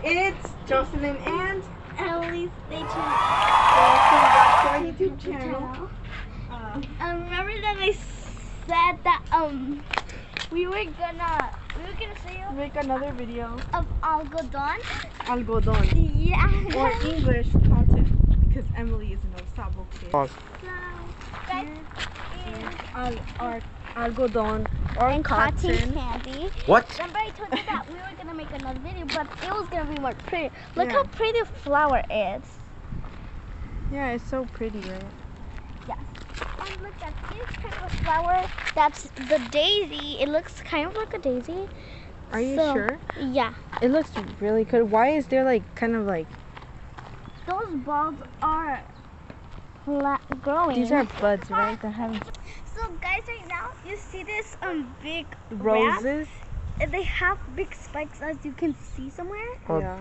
It's Jocelyn and Emily's Stay tuned. welcome back to our YouTube channel. Remember that I said that we were gonna say Make another video. of algodón. Algodón. Yeah. Or English cotton. Because Emily is an Osabo kid. So, guys, Algodón or and cotton. cotton candy. What? Remember I told you that we were gonna make another video, but it was gonna be more pretty. Look Yeah. how pretty the flower is. Yeah, it's so pretty, right? Yes. And look at this type of flower. That's the daisy. It looks kind of like a daisy. Are you So, sure? Yeah. It looks really good. Why is there like kind of like Those bulbs are growing. these are buds, right? That have So guys, right now you see this big roses. wrap? They have big spikes, as you can see somewhere. Yeah.